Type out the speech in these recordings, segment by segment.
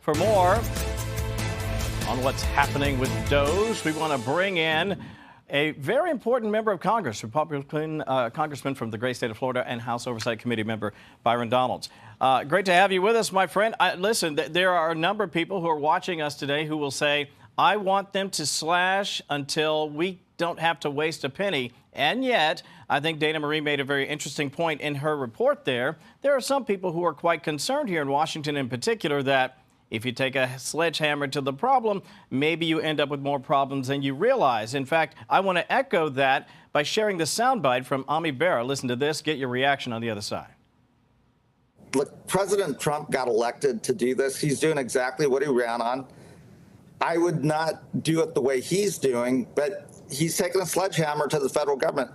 For more on what's happening with Doge, we want to bring in a very important member of Congress, Republican congressman from the great state of Florida and House Oversight Committee member Byron Donalds. Great to have you with us, my friend. Listen, there are a number of people who are watching us today who will say, I want them to slash until we don't have to waste a penny. And yet, I think Dana Marie made a very interesting point in her report there. There are some people who are quite concerned here in Washington in particular that if you take a sledgehammer to the problem, maybe you end up with more problems than you realize. In fact, I want to echo that by sharing the soundbite from Ami Bera. Listen to this. Get your reaction on the other side. Look, President Trump got elected to do this. He's doing exactly what he ran on. I would not do it the way he's doing, but he's taking a sledgehammer to the federal government.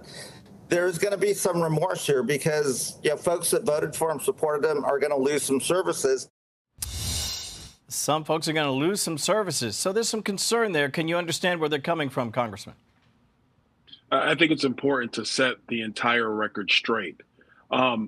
There's going to be some remorse here because folks that voted for him, supported him, are going to lose some services. Some folks are going to lose some services. So there's some concern there. Can you understand where they're coming from, Congressman? I think it's important to set the entire record straight.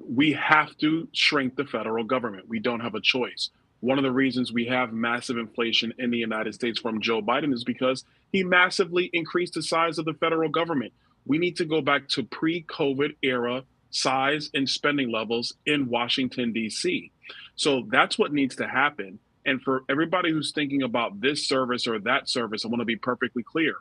We have to shrink the federal government. We don't have a choice. One of the reasons we have massive inflation in the United States from Joe Biden is because he massively increased the size of the federal government. We need to go back to pre-COVID era size and spending levels in Washington, D.C. So that's what needs to happen. And for everybody who's thinking about this service or that service, I want to be perfectly clear.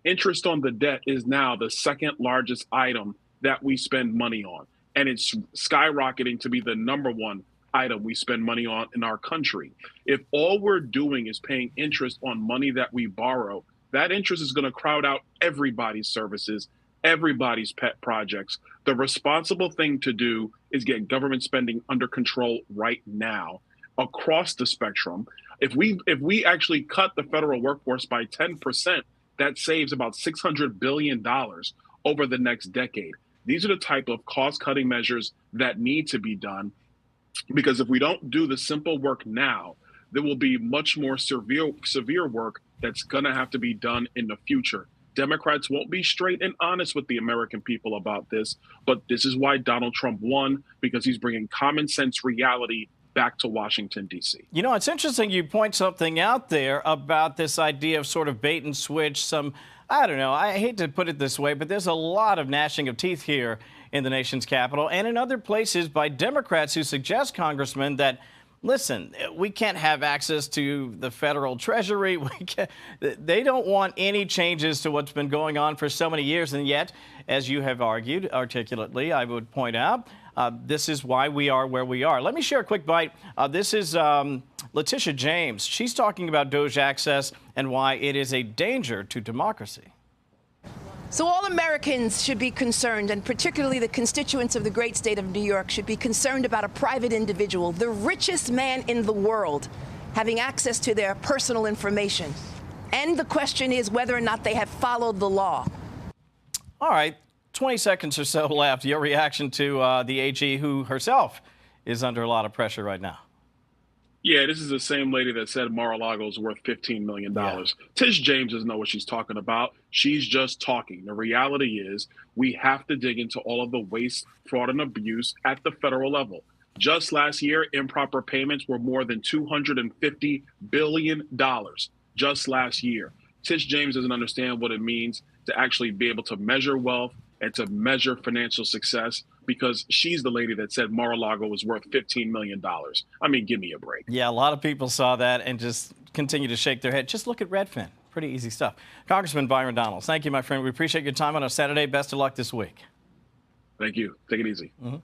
Interest on the debt is now the second largest item that we spend money on. And it's skyrocketing to be the number one item we spend money on in our country. If all we're doing is paying interest on money that we borrow, that interest is going to crowd out everybody's services, everybody's pet projects. The responsible thing to do is get government spending under control right now across the spectrum. If we actually cut the federal workforce by 10%, that saves about $600 billion over the next decade. These are the type of cost-cutting measures that need to be done, because if we don't do the simple work now, there will be much more severe work that's going to have to be done in the future. Democrats won't be straight and honest with the American people about this, but this is why Donald Trump won, because he's bringing common sense reality back to Washington, D.C. You know, it's interesting you point something out there about this idea of sort of bait and switch. I don't know, I hate to put it this way, but there's a lot of gnashing of teeth here in the nation's capital and in other places by Democrats who suggest, Congressman, that, listen, we can't have access to the federal treasury. They don't want any changes to what's been going on for so many years. And yet, as you have argued articulately, I would point out, this is why we are where we are. Let me share a quick bite. This is Letitia James. She's talking about Doge access and why it is a danger to democracy. So all Americans should be concerned, and particularly the constituents of the great state of New York should be concerned about a private individual, the richest man in the world, having access to their personal information. And the question is whether or not they have followed the law. All right, 20 seconds or so left. Your reaction to the AG, who herself is under a lot of pressure right now. Yeah, this is the same lady that said Mar-a-Lago is worth $15 million. Yeah. Tish James doesn't know what she's talking about. She's just talking. The reality is we have to dig into all of the waste, fraud, and abuse at the federal level. Just last year, improper payments were more than $250 billion. Just last year. Tish James doesn't understand what it means to actually be able to measure wealth and to measure financial success, because she's the lady that said Mar-a-Lago was worth $15 million. I mean, give me a break. Yeah, a lot of people saw that and just continue to shake their head. Just look at Redfin. Pretty easy stuff. Congressman Byron Donalds, thank you, my friend. We appreciate your time on a Saturday. Best of luck this week. Thank you. Take it easy. Mm-hmm.